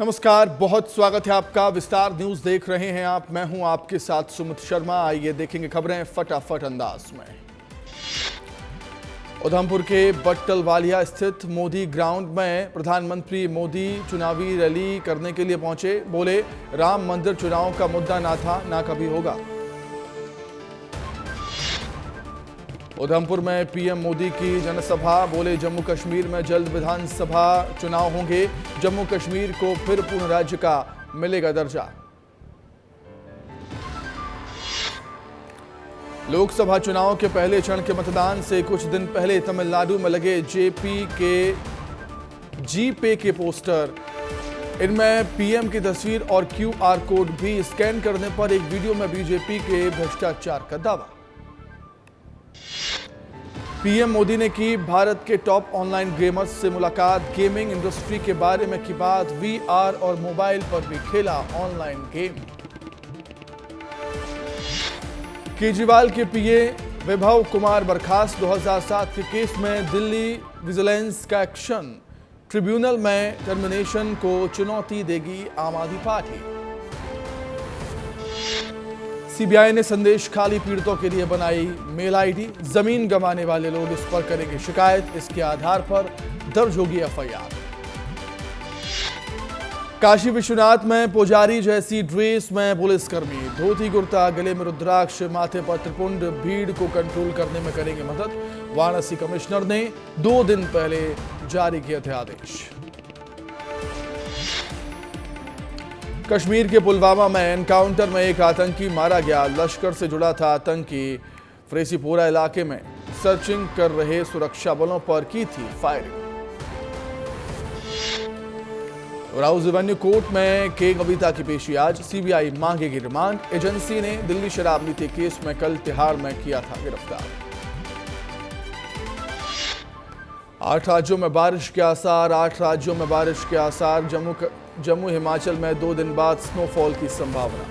नमस्कार, बहुत स्वागत है आपका। विस्तार न्यूज देख रहे हैं आप। मैं हूं आपके साथ सुमित शर्मा। आइए देखेंगे खबरें फटाफट अंदाज में। उधमपुर के बट्टलवालिया स्थित मोदी ग्राउंड में प्रधानमंत्री मोदी चुनावी रैली करने के लिए पहुंचे। बोले, राम मंदिर चुनाव का मुद्दा ना था, ना कभी होगा। उधमपुर में पीएम मोदी की जनसभा। बोले, जम्मू कश्मीर में जल्द विधानसभा चुनाव होंगे। जम्मू कश्मीर को फिर पूर्ण राज्य का मिलेगा दर्जा। लोकसभा चुनाव के पहले चरण के मतदान से कुछ दिन पहले तमिलनाडु में लगे जीपे के पोस्टर। इनमें पीएम की तस्वीर और क्यूआर कोड भी। स्कैन करने पर एक वीडियो में बीजेपी के भ्रष्टाचार का दावा। पीएम मोदी ने की भारत के टॉप ऑनलाइन गेमर्स से मुलाकात। गेमिंग इंडस्ट्री के बारे में की बात। वीआर और मोबाइल पर भी खेला ऑनलाइन गेम। केजरीवाल के पीए वैभव कुमार बर्खास्त। 2007 के केस में दिल्ली विजिलेंस का एक्शन। ट्रिब्यूनल में टर्मिनेशन को चुनौती देगी आम आदमी पार्टी। सीबीआई ने संदेश खाली पीड़ितों के लिए बनाई मेल आईडी। जमीन गंवाने वाले लोग इस पर करेंगे शिकायत। इसके आधार पर दर्ज होगी एफआईआर। काशी विश्वनाथ में पुजारी जैसी ड्रेस में पुलिसकर्मी। धोती कुर्ता, गले में रुद्राक्ष, माथे पर त्रिपुंड। भीड़ को कंट्रोल करने में करेंगे मदद। वाराणसी कमिश्नर ने 2 दिन पहले जारी किए थे आदेश। कश्मीर के पुलवामा में एनकाउंटर में एक आतंकी मारा गया। लश्कर से जुड़ा था आतंकी। फ्रेसीपोरा इलाके में सर्चिंग कर रहे सुरक्षा बलों पर की थी फायरिंग। राउज रेवेन्यू कोर्ट में के कविता की पेशी आज। CBI मांगेगी remand. एजेंसी ने दिल्ली शराब नीति केस में कल तिहाड़ में किया था गिरफ्तार। 8 राज्यों में बारिश के आसार। 8 राज्यों में बारिश के आसार। जम्मू हिमाचल में 2 दिन बाद स्नोफॉल की संभावना।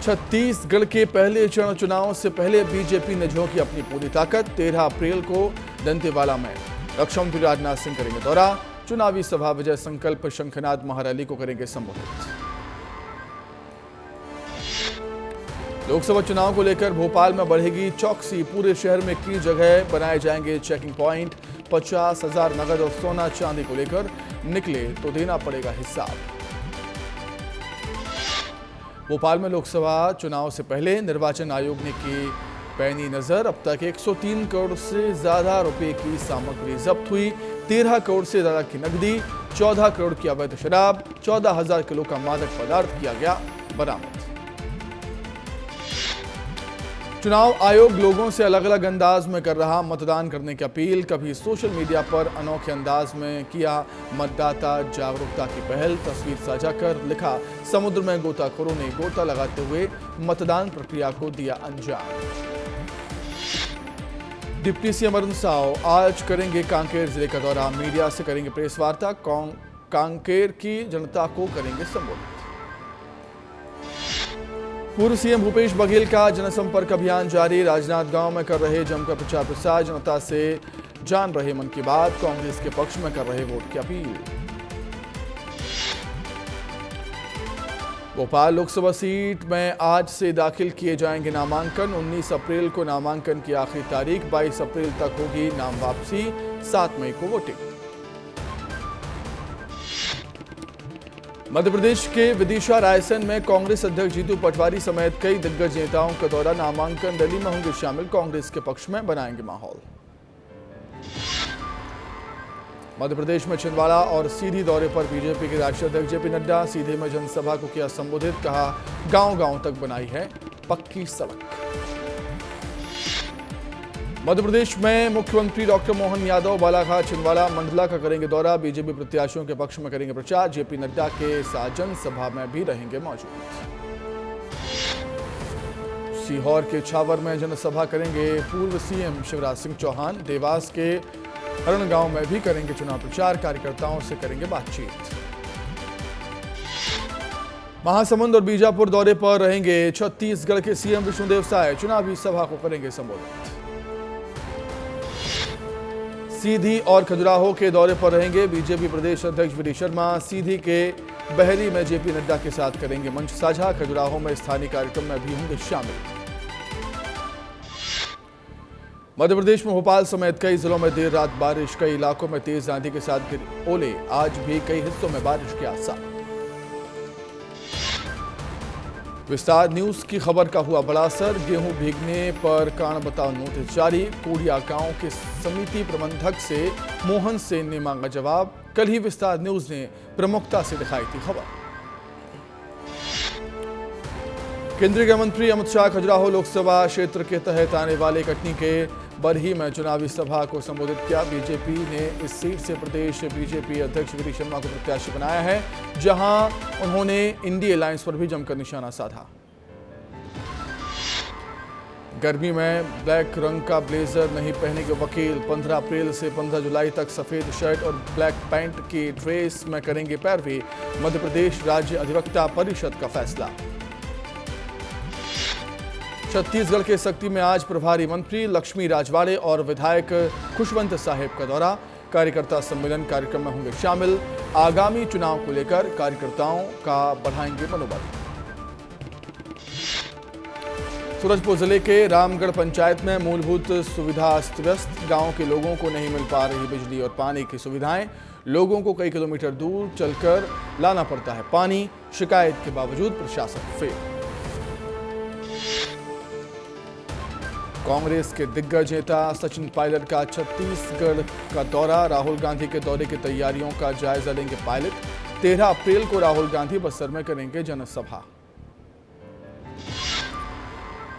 छत्तीसगढ़ के पहले चरण चुनाव से पहले बीजेपी ने झोंकी अपनी पूरी ताकत। 13 अप्रैल को दंतेवाड़ा में रक्षा मंत्री राजनाथ सिंह करेंगे दौरा। चुनावी सभा विजय संकल्प शंखनाद महारैली को करेंगे संबोधित। लोकसभा चुनाव को लेकर भोपाल में बढ़ेगी चौकसी। पूरे शहर में की जगह बनाए जाएंगे चेकिंग पॉइंट। 50,000 नगद और सोना चांदी को लेकर निकले तो देना पड़ेगा हिसाब। भोपाल में लोकसभा चुनाव से पहले निर्वाचन आयोग ने की पैनी नजर। अब तक 103 करोड़ से ज्यादा रुपए की सामग्री जब्त हुई। 13 करोड़ से ज्यादा की नकदी, 14 करोड़ की अवैध शराब, 14,000 किलो का मादक पदार्थ किया गया बरामद। चुनाव आयोग लोगों से अलग अलग अंदाज में कर रहा मतदान करने की अपील। कभी सोशल मीडिया पर अनोखे अंदाज में किया मतदाता जागरूकता की पहल। तस्वीर साझा कर लिखा, समुद्र में गोताखोरों ने गोता लगाते हुए मतदान प्रक्रिया को दिया अंजाम। डिप्टी सीएम अरुण साव आज करेंगे कांकेर जिले का दौरा। मीडिया से करेंगे प्रेस वार्ता। कांकेर की जनता को करेंगे संबोधित। पूर्व सीएम भूपेश बघेल का जनसंपर्क अभियान जारी। राजनांदगांव में कर रहे जमकर प्रचार प्रसार। जनता से जान रहे मन की बात। कांग्रेस के पक्ष में कर रहे वोट की अपील। भोपाल लोकसभा सीट में आज से दाखिल किए जाएंगे नामांकन। 19 अप्रैल को नामांकन की आखिरी तारीख। 22 अप्रैल तक होगी नाम वापसी। 7 मई को वोटिंग। मध्य प्रदेश के विदिशा रायसेन में कांग्रेस अध्यक्ष जीतू पटवारी समेत कई दिग्गज नेताओं का दौरा। नामांकन रैली में होंगे शामिल। कांग्रेस के पक्ष में बनाएंगे माहौल। मध्य प्रदेश में छिंदवाड़ा और सीधी दौरे पर बीजेपी के राष्ट्रीय अध्यक्ष जेपी नड्डा। सीधे में जनसभा को किया संबोधित। कहा, गांव-गांव तक बनाई है पक्की सड़क। मध्य प्रदेश में मुख्यमंत्री डॉक्टर मोहन यादव बालाघाट, छिंदवाड़ा, मंडला का करेंगे दौरा। बीजेपी प्रत्याशियों के पक्ष में करेंगे प्रचार। जेपी नड्डा के साथ जनसभा में भी रहेंगे मौजूद। सीहोर के छावर में जनसभा करेंगे पूर्व सीएम शिवराज सिंह चौहान। देवास के हरण गांव में भी करेंगे चुनाव प्रचार। कार्यकर्ताओं से करेंगे बातचीत। महासमुंद और बीजापुर दौरे पर रहेंगे छत्तीसगढ़ के सीएम विष्णुदेव साय। चुनावी सभा को करेंगे संबोधित। सीधी और खजुराहो के दौरे पर रहेंगे बीजेपी प्रदेश अध्यक्ष वी डी शर्मा। सीधी के बहरी में जेपी नड्डा के साथ करेंगे मंच साझा। खजुराहो में स्थानीय कार्यक्रम में भी होंगे शामिल। मध्य प्रदेश में भोपाल समेत कई जिलों में देर रात बारिश, कई इलाकों में तेज आंधी के साथ गिरे ओले। आज भी कई हिस्सों में बारिश के आसार। विस्तार न्यूज की खबर का हुआ बड़ा असर। गेहूं भीगने पर कारण बताओ नोटिस जारी। कोडिया गांव के समिति प्रबंधक से मोहन सेन ने मांगा जवाब। कल ही विस्तार न्यूज ने प्रमुखता से दिखाई थी खबर। केंद्रीय गृह मंत्री अमित शाह खजुराहो लोकसभा क्षेत्र के तहत आने वाले कटनी के बरही में चुनावी सभा को संबोधित किया। बीजेपी ने इस सीट से प्रदेश बीजेपी अध्यक्ष वी डी शर्मा को प्रत्याशी बनाया है, जहां उन्होंने इंडी अलायंस पर भी जमकर निशाना साधा। गर्मी में ब्लैक रंग का ब्लेजर नहीं पहनेंगे वकील। 15 अप्रैल से 15 जुलाई तक सफेद शर्ट और ब्लैक पैंट की ड्रेस में करेंगे पैरवी। मध्य प्रदेश राज्य अधिवक्ता परिषद का फैसला। छत्तीसगढ़ के सक्ती में आज प्रभारी मंत्री लक्ष्मी राजवाड़े और विधायक खुशवंत साहेब का दौरा। कार्यकर्ता सम्मेलन कार्यक्रम में होंगे शामिल। आगामी चुनाव को लेकर कार्यकर्ताओं का बढ़ाएंगे मनोबल। सूरजपुर जिले के रामगढ़ पंचायत में मूलभूत सुविधा अस्त व्यस्त। गांव के लोगों को नहीं मिल पा रही बिजली और पानी की सुविधाएं। लोगों को कई किलोमीटर दूर चलकर लाना पड़ता है पानी। शिकायत के बावजूद प्रशासन फेल। कांग्रेस के दिग्गज नेता सचिन पायलट का छत्तीसगढ़ का दौरा। राहुल गांधी के दौरे की तैयारियों का जायजा लेंगे पायलट। 13 अप्रैल को राहुल गांधी बस्तर में करेंगे जनसभा।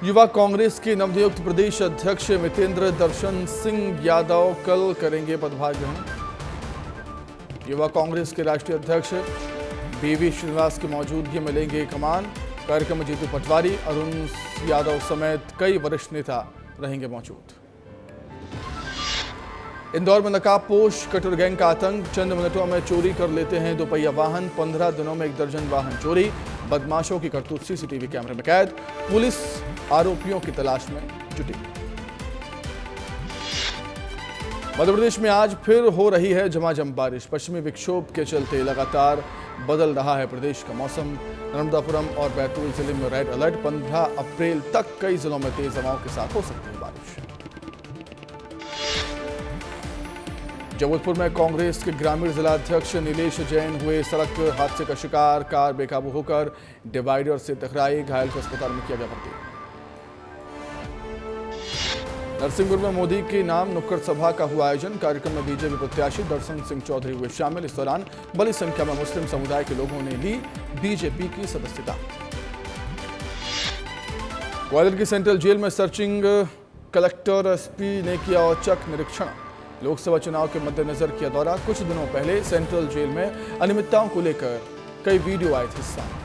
युवा कांग्रेस के नवनियुक्त प्रदेश अध्यक्ष मितेंद्र दर्शन सिंह यादव कल करेंगे पदभार ग्रहण। युवा कांग्रेस के राष्ट्रीय अध्यक्ष बीवी श्रीनिवास की मौजूदगी में लेंगे कमान। कार्यक्रम में जीतू पटवारी, अरुण यादव समेत कई वरिष्ठ नेता रहेंगे मौजूद। इंदौर में नकाबपोश कटर गैंग का आतंक। चंद मिनटों में चोरी कर लेते हैं दोपहिया वाहन। 15 दिनों में 1 दर्जन वाहन चोरी। बदमाशों की करतूत सीसीटीवी कैमरे में कैद। पुलिस आरोपियों की तलाश में जुटी। मध्य प्रदेश में आज फिर हो रही है झमाझम बारिश। पश्चिमी विक्षोभ के चलते लगातार बदल रहा है प्रदेश का मौसम। नर्मदापुरम और बैतूल जिले में रेड अलर्ट। 15 अप्रैल तक कई जिलों में तेज हवाओं के साथ हो सकती है बारिश। जबलपुर में कांग्रेस के ग्रामीण जिलाध्यक्ष नीलेश जैन हुए सड़क हादसे का शिकार। कार बेकाबू होकर डिवाइडर से टकराई। घायल को अस्पताल में किया गया भर्ती। नरसिंहपुर में मोदी के नाम नुक्कड़ सभा का हुआ आयोजन। कार्यक्रम में बीजेपी प्रत्याशी दर्शन सिंह चौधरी हुए शामिल। इस दौरान बड़ी संख्या में मुस्लिम समुदाय के लोगों ने ली बीजेपी की सदस्यता। ग्वालियर की सेंट्रल जेल में सर्चिंग। कलेक्टर एसपी ने किया औचक निरीक्षण। लोकसभा चुनाव के मद्देनजर किया दौरा। कुछ दिनों पहले सेंट्रल जेल में अनियमितताओं को लेकर कई वीडियो आए थे सामने।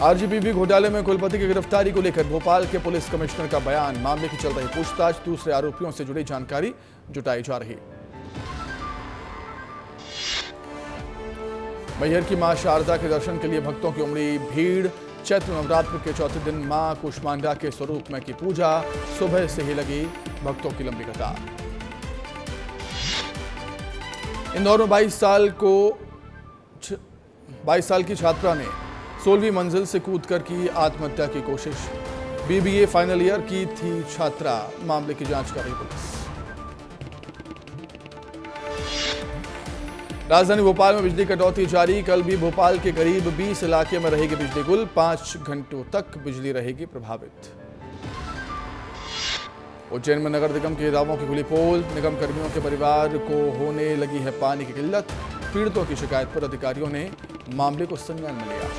आरजीबीवी घोटाले में कुलपति की गिरफ्तारी को लेकर भोपाल के पुलिस कमिश्नर का बयान। मामले की चल रही पूछताछ। दूसरे आरोपियों से जुड़ी जानकारी जुटाई जा रही। मैहर की मां शारदा के दर्शन के लिए भक्तों की उमड़ी भीड़। चैत्र नवरात्र के चौथे दिन मां कुष्मांडा के स्वरूप में की पूजा। सुबह से ही लगी भक्तों की लंबी कतार। इंदौर में 22 साल की छात्रा ने 16वीं मंजिल से कूदकर की आत्महत्या की कोशिश। बीबीए फाइनल ईयर की थी छात्रा। मामले की जांच कर रही पुलिस। राजधानी भोपाल में बिजली कटौती जारी। कल भी भोपाल के करीब 20 इलाके में रहेगी बिजली गुल। 5 घंटों तक बिजली रहेगी प्रभावित। उज्जैन में नगर निगम के दावों की खुली पोल। निगम कर्मियों के परिवार को होने लगी है पानी की किल्लत। पीड़ितों की शिकायत पर अधिकारियों ने मामले को संज्ञान में लिया।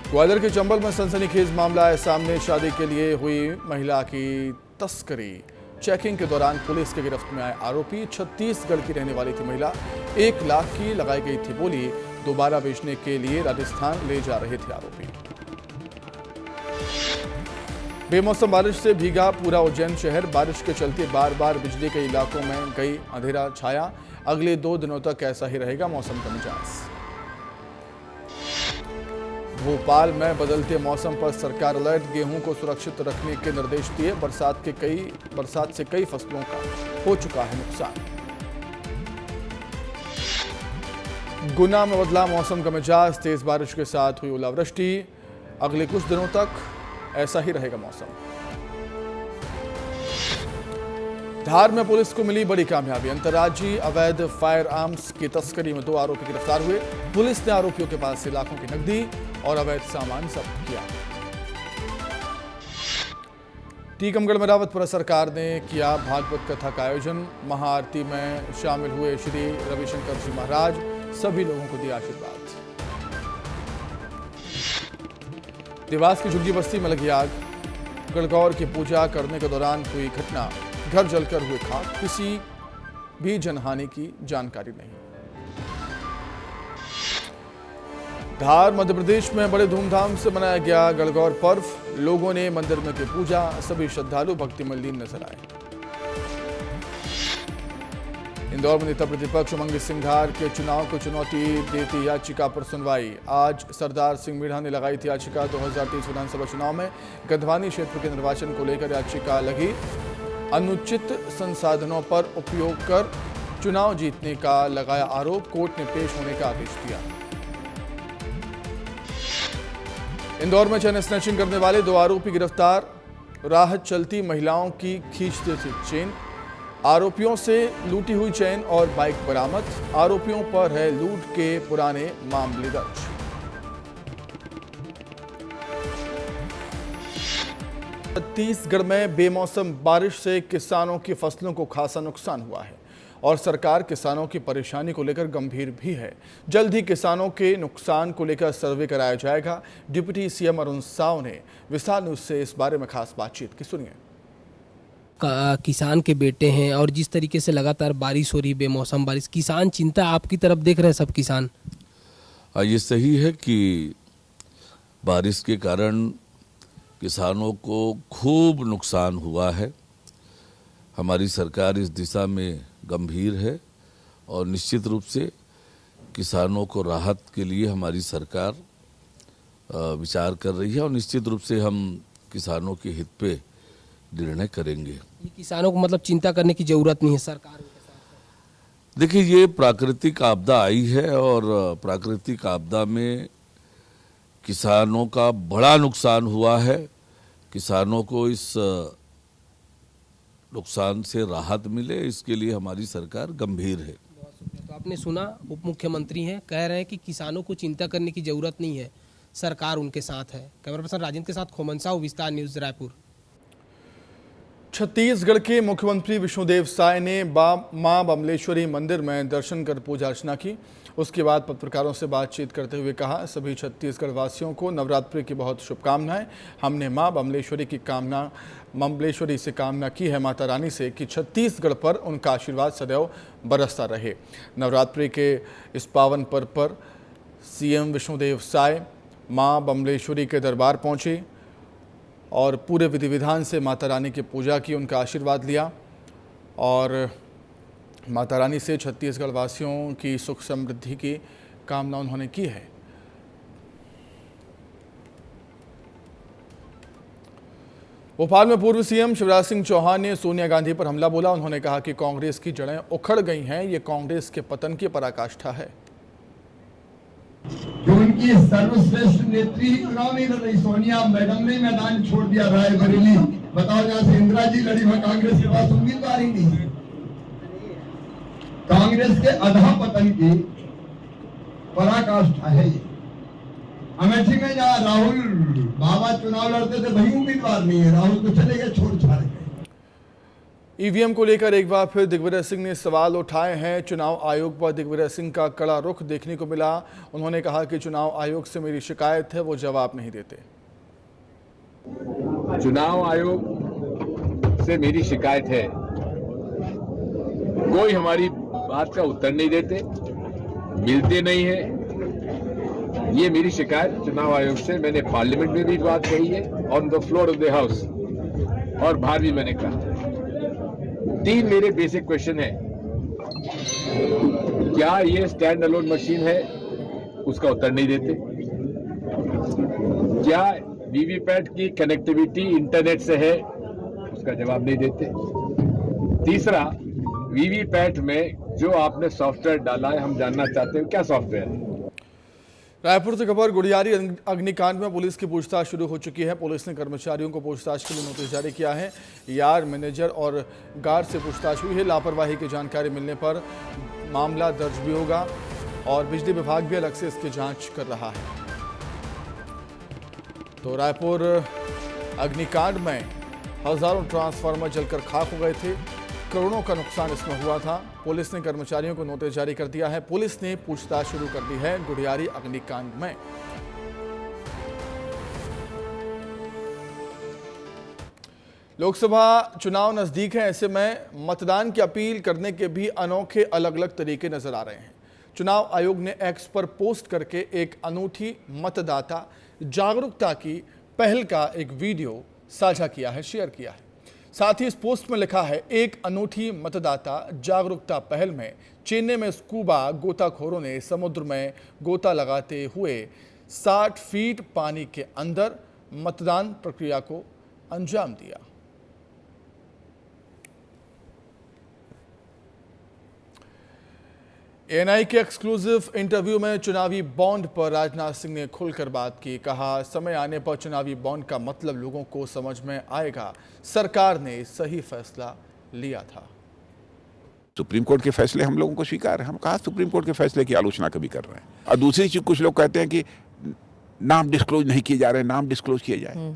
ग्वालियर के चंबल में सनसनीखेज मामला है सामने। शादी के लिए हुई महिला की तस्करी। चेकिंग के दौरान पुलिस की गिरफ्त में आए आरोपी। छत्तीसगढ़ की रहने वाली थी महिला। 1 लाख की लगाई गई थी बोली। दोबारा बेचने के लिए राजस्थान ले जा रहे थे आरोपी। बेमौसम बारिश से भीगा पूरा उज्जैन शहर। बारिश के चलते बार बार बिजली के इलाकों में गई अंधेरा छाया। अगले 2 दिनों तक ऐसा ही रहेगा मौसम का मिजाज। भोपाल में बदलते मौसम पर सरकार अलर्ट, गेहूं को सुरक्षित रखने के निर्देश दिए। बरसात से कई फसलों का हो चुका है नुकसान। गुना में बदला मौसम का मिजाज, तेज बारिश के साथ हुई ओलावृष्टि। अगले कुछ दिनों तक ऐसा ही रहेगा मौसम। धार में पुलिस को मिली बड़ी कामयाबी, अंतर्राज्यीय अवैध फायर आर्म्स की तस्करी में 2 आरोपी गिरफ्तार हुए। पुलिस ने आरोपियों के पास से लाखों की नकदी और अवैध सामान जब्त किया। टीकमगढ़ में रावतपुरा सरकार ने किया भागवत कथा का आयोजन। महाआरती में शामिल हुए श्री रविशंकर जी महाराज, सभी लोगों को दिया आशीर्वाद। देवास की झुग्गी बस्ती में लगी आग, गणगौर की पूजा करने के दौरान हुई घटना, घर जलकर हुए खाक, किसी भी जनहानि की जानकारी नहीं। धार मध्य प्रदेश में बड़े धूमधाम से मनाया गया गणगौर पर्व। लोगों ने मंदिर में की पूजा, सभी श्रद्धालु भक्ति में लीन नजर आए। इंदौर में नेता प्रतिपक्ष उमंग सिंह धार के चुनाव को चुनौती देती याचिका पर सुनवाई। आज सरदार सिंह मीणा ने लगाई थी याचिका। 2023 विधानसभा चुनाव में गंधवानी क्षेत्र के निर्वाचन को लेकर याचिका लगी। अनुचित संसाधनों पर उपयोग कर चुनाव जीतने का लगाया आरोप, कोर्ट ने पेश होने का आदेश दिया। इंदौर में चेन स्नैचिंग करने वाले 2 आरोपी गिरफ्तार। राह चलती महिलाओं की खींचते थे चेन, आरोपियों से लूटी हुई चेन और बाइक बरामद। आरोपियों पर है लूट के पुराने मामले दर्ज। छत्तीसगढ़ में बेमौसम बारिश से किसानों की फसलों को खासा नुकसान हुआ है और सरकार किसानों की परेशानी को लेकर गंभीर भी है। जल्द ही किसानों के नुकसान को लेकर सर्वे कराया जाएगा। डिप्टी सीएम अरुण साव ने विस्तार न्यूज से इस बारे में खास बातचीत की, सुनिए। किसान के बेटे हैं और जिस तरीके से लगातार बारिश हो रही, बेमौसम बारिश, किसान चिंता आपकी तरफ देख रहे हैं सब किसान। ये सही है कि बारिश के कारण किसानों को खूब नुकसान हुआ है। हमारी सरकार इस दिशा में गंभीर है और निश्चित रूप से किसानों को राहत के लिए हमारी सरकार विचार कर रही है और निश्चित रूप से हम किसानों के हित पे निर्णय करेंगे। किसानों को मतलब चिंता करने की जरूरत नहीं है, सरकार उनके साथ है। देखिए, ये प्राकृतिक आपदा आई है और प्राकृतिक आपदा में किसानों का बड़ा नुकसान हुआ है। किसानों को इस नुकसान से राहत मिले, इसके लिए हमारी सरकार गंभीर है। तो आपने सुना, उप मुख्यमंत्री हैं, कह रहे हैं कि किसानों को चिंता करने की जरूरत नहीं है, सरकार उनके साथ है। कैमरा पर्सन राजेंद्र के साथ खोमन साहू, विस्तार न्यूज, रायपुर। छत्तीसगढ़ के मुख्यमंत्री विष्णुदेव साय ने मां बमलेश्वरी मंदिर में दर्शन कर पूजा अर्चना की। उसके बाद पत्रकारों से बातचीत करते हुए कहा, सभी छत्तीसगढ़ वासियों को नवरात्रि की बहुत शुभकामनाएं। हमने मां बमलेश्वरी से कामना की है, माता रानी से, कि छत्तीसगढ़ पर उनका आशीर्वाद सदैव बरसता रहे। नवरात्रि के इस पावन पर्व पर सीएम विष्णुदेव साय मां बमलेश्वरी के दरबार पहुंचे और पूरे विधि विधान से माता रानी की पूजा की, उनका आशीर्वाद लिया और माता रानी से छत्तीसगढ़ वासियों की सुख समृद्धि की कामना उन्होंने की है। भोपाल में पूर्व सीएम शिवराज सिंह चौहान ने सोनिया गांधी पर हमला बोला। उन्होंने कहा कि कांग्रेस की जड़ें उखड़ गई हैं, ये कांग्रेस के पतन की पराकाष्ठा है। जो उनकी सर्वश्रेष्ठ नेत्री चुनाव नहीं लड़ रही, सोनिया मैडम ने मैदान छोड़ दिया रायबरेली। बताओ, जहां से इंदिरा जी लड़ी वह कांग्रेस के पास उम्मीदवार ही नहीं है। कांग्रेस के अधःपतन की पराकाष्ठा है ये। अमेठी में जहाँ राहुल बाबा चुनाव लड़ते थे वही उम्मीदवार नहीं है, राहुल तो चले गए, छोड़ छाड़ गए। ईवीएम को लेकर एक बार फिर दिग्विजय सिंह ने सवाल उठाए हैं। चुनाव आयोग पर दिग्विजय सिंह का कड़ा रुख देखने को मिला। उन्होंने कहा कि चुनाव आयोग से मेरी शिकायत है, वो जवाब नहीं देते। चुनाव आयोग से मेरी शिकायत है, कोई हमारी बात का उत्तर नहीं देते, मिलते नहीं है। ये मेरी शिकायत चुनाव आयोग से मैंने पार्लियामेंट में भी बात कही है, on the floor of the house, और बाहर भी मैंने कहा। 3 मेरे बेसिक क्वेश्चन है। क्या ये स्टैंड अलोन मशीन है? उसका उत्तर नहीं देते। क्या वीवीपैट की कनेक्टिविटी इंटरनेट से है? उसका जवाब नहीं देते। तीसरा, वीवीपैट में जो आपने सॉफ्टवेयर डाला है, हम जानना चाहते हैं क्या सॉफ्टवेयर है। रायपुर से खबर, गुड़ियारी अग्निकांड में पुलिस की पूछताछ शुरू हो चुकी है। पुलिस ने कर्मचारियों को पूछताछ के लिए नोटिस जारी किया है। यार्ड मैनेजर और गार्ड से पूछताछ हुई है। लापरवाही की जानकारी मिलने पर मामला दर्ज भी होगा और बिजली विभाग भी अलग से इसकी जांच कर रहा है। तो रायपुर अग्निकांड में हजारों ट्रांसफार्मर जलकर खाक हो गए थे। करोड़ों का नुकसान इसमें हुआ था। पुलिस ने कर्मचारियों को नोटिस जारी कर दिया है। पुलिस ने पूछताछ शुरू कर दी है गुड़ियारी अग्निकांड में। लोकसभा चुनाव नजदीक है, ऐसे में मतदान की अपील करने के भी अनोखे अलग अलग तरीके नजर आ रहे हैं। चुनाव आयोग ने एक्स पर पोस्ट करके एक अनूठी मतदाता जागरूकता की पहल का एक वीडियो साझा किया है, शेयर किया है। साथ ही इस पोस्ट में लिखा है, एक अनूठी मतदाता जागरूकता पहल में चेन्नई में स्कूबा गोताखोरों ने समुद्र में गोता लगाते हुए 60 फीट पानी के अंदर मतदान प्रक्रिया को अंजाम दिया। एएनआई के एक्सक्लूसिव इंटरव्यू में चुनावी बॉन्ड पर राजनाथ सिंह ने खुलकर बात की। कहा, समय आने पर चुनावी बॉन्ड का मतलब लोगों को समझ में आएगा। सरकार ने सही फैसला लिया था। सुप्रीम कोर्ट के फैसले हम लोगों को स्वीकार है। हम कहा सुप्रीम कोर्ट के फैसले की आलोचना कभी कर रहे हैं। और दूसरी चीज, कुछ लोग कहते हैं कि नाम डिस्क्लोज नहीं किए जा रहे, नाम डिस्क्लोज किए जाए।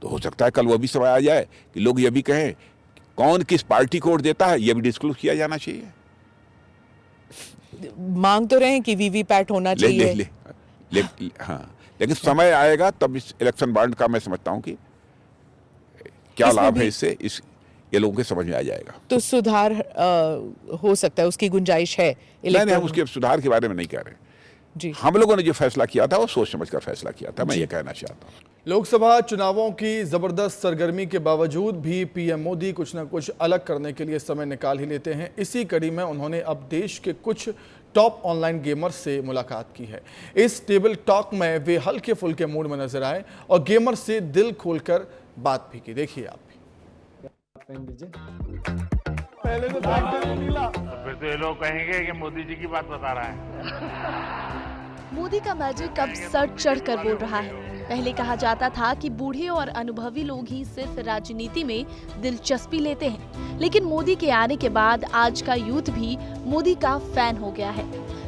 तो हो सकता है कल वो भी समय आ जाए कि लोग ये भी कहें कौन किस पार्टी को वोट देता है, ये भी डिस्क्लोज किया जाना चाहिए। मांग तो रहे हैं कि वीवीपैट होना चाहिए। हाँ, लेकिन समय आएगा तब इस इलेक्शन बॉन्ड का मैं समझता हूँ कि क्या लाभ है इससे, ये लोगों के समझ में आ जाएगा। तो सुधार हो सकता है, उसकी गुंजाइश है। नहीं, हम उसके सुधार के बारे में नहीं कह रहे जी। हम लोगों ने जो फैसला किया था वो सोच समझ कर फैसला किया था, मैं ये कहना चाहता हूँ। लोकसभा चुनावों की जबरदस्त सरगर्मी के बावजूद भी पीएम मोदी कुछ न कुछ अलग करने के लिए समय निकाल ही लेते हैं। इसी कड़ी में उन्होंने अब देश के कुछ टॉप ऑनलाइन गेमर्स से मुलाकात की है। इस टेबल टॉक में वे हल्के फुल्के मूड में नजर आए और गेमर से दिल खोलकर बात भी की। देखिए आप भी। पहले तो फिर तो ये लोग कहेंगे कि मोदी जी की बात बता रहा है। मोदी का मैजिक अब सर चढ़ कर बोल रहा है। पहले कहा जाता था कि बूढ़े और अनुभवी लोग ही सिर्फ राजनीति में दिलचस्पी लेते हैं, लेकिन मोदी के आने के बाद आज का यूथ भी मोदी का फैन हो गया है।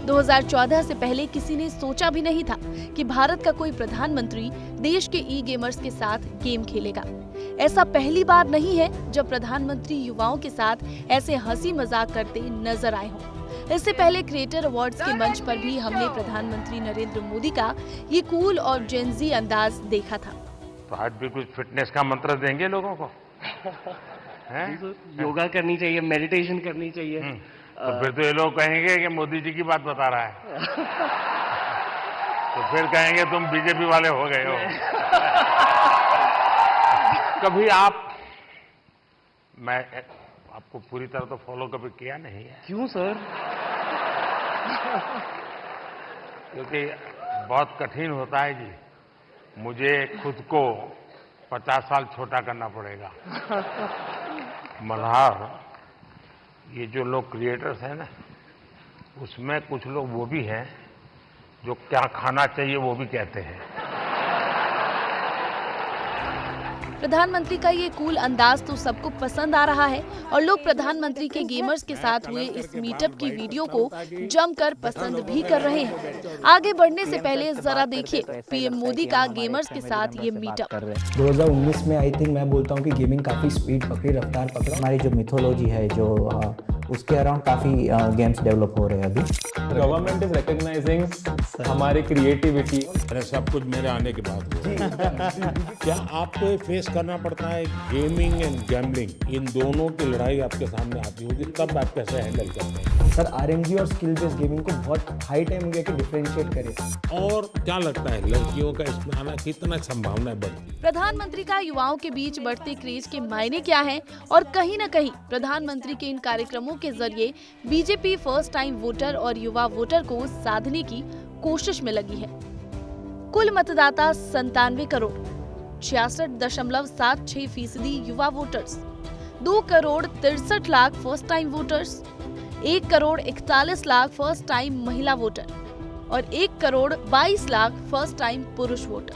2014 से पहले किसी ने सोचा भी नहीं था कि भारत का कोई प्रधानमंत्री देश के ई गेमर्स के साथ गेम खेलेगा। ऐसा पहली बार नहीं है जब प्रधानमंत्री युवाओं के साथ ऐसे हंसी मजाक करते नजर आए हों। इससे पहले क्रिएटर अवार्ड्स के मंच पर भी हमने प्रधानमंत्री नरेंद्र मोदी का ये कूल और जेनजी अंदाज देखा था। तो आज भी कुछ फिटनेस का मंत्र देंगे लोगों को। योगा करनी चाहिए, मेडिटेशन करनी चाहिए। तो फिर तो ये लोग कहेंगे कि मोदी जी की बात बता रहा है। तो फिर कहेंगे तुम बीजेपी वाले हो गए हो। कभी मैं आपको पूरी तरह तो फॉलो कभी किया नहीं है। क्यों सर? क्योंकि बहुत कठिन होता है जी, मुझे खुद को 50 साल छोटा करना पड़ेगा। मल्हार, ये जो लोग क्रिएटर्स हैं ना, उसमें कुछ लोग वो भी हैं जो क्या खाना चाहिए वो भी कहते हैं। प्रधानमंत्री का ये कूल अंदाज तो सबको पसंद आ रहा है और लोग प्रधानमंत्री के गेमर्स के साथ हुए इस मीटअप की वीडियो को जमकर पसंद भी कर रहे हैं। आगे बढ़ने से पहले जरा देखिए पीएम मोदी का गेमर्स के साथ ये मीटअप। 2019 में आई थिंक मैं बोलता हूँ कि गेमिंग काफी स्पीड पकड़ी, रफ्तार पकड़ा। हमारी जो मिथोलॉजी है जो उसके अराउंड काफी गेम्स डेवलप हो रहे हैं अभी। गवर्नमेंट इज रिकॉग्नाइजिंग हमारी क्रिएटिविटी। सब कुछ मेरे आने के बाद क्या आपको फेस करना पड़ता है गेमिंग एंड गैम्बलिंग, इन दोनों की लड़ाई आपके सामने आती होगी, तब आप कैसे हैंडल करते हैं? सर आरएमजी और स्किल बेस्ड गेमिंग को बहुत हाई टाइम गया कि डिफरेंशिएट करें। और क्या लगता है लड़कियों का इसमें आना कितना संभावना बढ़ती? प्रधानमंत्री का युवाओं के बीच बढ़ते क्रेज के मायने क्या हैं और कहीं न कहीं प्रधानमंत्री के इन कार्यक्रमों के जरिए बीजेपी फर्स्ट टाइम वोटर और युवा वोटर को साधने की कोशिश में लगी है। कुल मतदाता 97 करोड़, 66.76% युवा voters, 2 crore 63 lakh first time voters, 1 crore 41 lakh first time महिला वोटर और 1 करोड़ 22 लाख फर्स्ट टाइम पुरुष वोटर।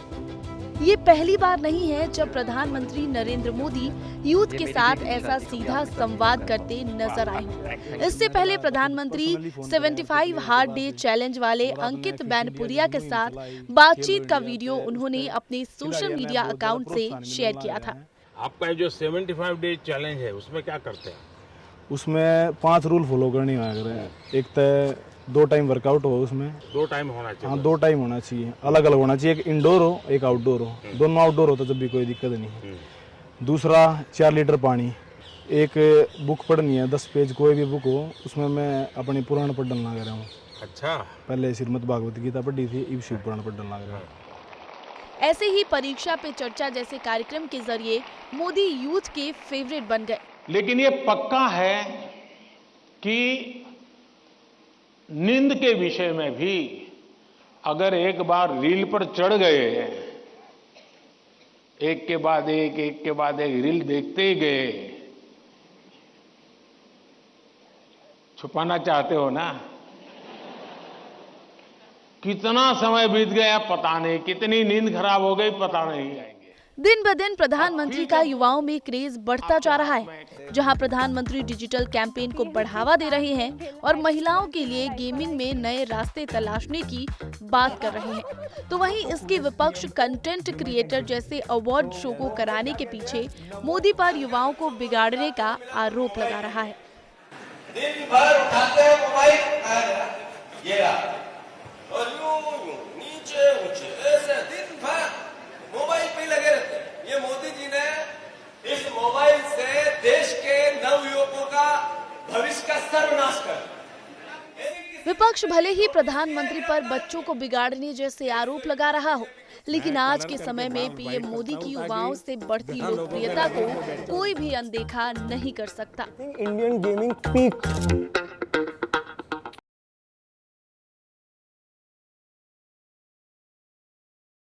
ये पहली बार नहीं है जब प्रधानमंत्री नरेंद्र मोदी यूथ के साथ ऐसा सीधा संवाद करते नजर आए हों। इससे पहले प्रधानमंत्री 75 हार्ड डे चैलेंज वाले अंकित बैनपुरिया के साथ बातचीत का वीडियो उन्होंने अपने सोशल मीडिया अकाउंट से शेयर किया था। आपका जो 75 डे चैलेंज है उसमें क्या करते हैं? उसमें 5 रूल फॉलो करने हैं। एक तो 2 टाइम वर्कआउट हो, उसमें 2 टाइम होना चाहिए। हाँ, 2 टाइम होना चाहिए, अलग अलग होना चाहिए। एक इंडोर हो, एक आउटडोर हो, दोनों आउटडोर हो तो जब भी कोई दिक्कत नहीं। दूसरा 4 लीटर पानी, एक बुक पढ़नी है 10 पेज, कोई भी बुक हो, उसमें मैं अपनी पुराण पढ़ डालना कर रहा हूँ। अच्छा, पहले श्रीमद् भागवत गीता पढ़ी थी, अब शिव पुराण पढ़ डालना कर रहा हूँ। ऐसे ही परीक्षा पे चर्चा जैसे कार्यक्रम के जरिए मोदी यूथ के फेवरेट बन गए। लेकिन ये पक्का है कि नींद के विषय में भी अगर एक बार रील पर चढ़ गए, एक के बाद एक रील देखते ही गए, छुपाना चाहते हो ना? कितना समय बीत गया पता नहीं, कितनी नींद खराब हो गई पता नहीं। दिन ब दिन प्रधानमंत्री का युवाओं में क्रेज बढ़ता जा रहा है। जहां प्रधानमंत्री डिजिटल कैंपेन को बढ़ावा दे रहे हैं और महिलाओं के लिए गेमिंग में नए रास्ते तलाशने की बात कर रहे हैं, तो वहीं इसके विपक्ष कंटेंट क्रिएटर जैसे अवार्ड शो को कराने के पीछे मोदी पर युवाओं को बिगाड़ने का आरोप लगा रहा है। दिन भर उठाते हैं मोबाइल, ये और यूं नीचे ऊंचे ऐसे दिन भर मोबाइल पे लगे रहते हैं। ये मोदी जी ने इस मोबाइल से देश के नवयुवकों का भविष्य का सर्वनाश कर। विपक्ष भले ही प्रधानमंत्री पर बच्चों को बिगाड़ने जैसे आरोप लगा रहा हो, लेकिन आज के समय में पीएम मोदी की युवाओं से बढ़ती लोकप्रियता को कोई भी अनदेखा नहीं कर सकता। Indian gaming peak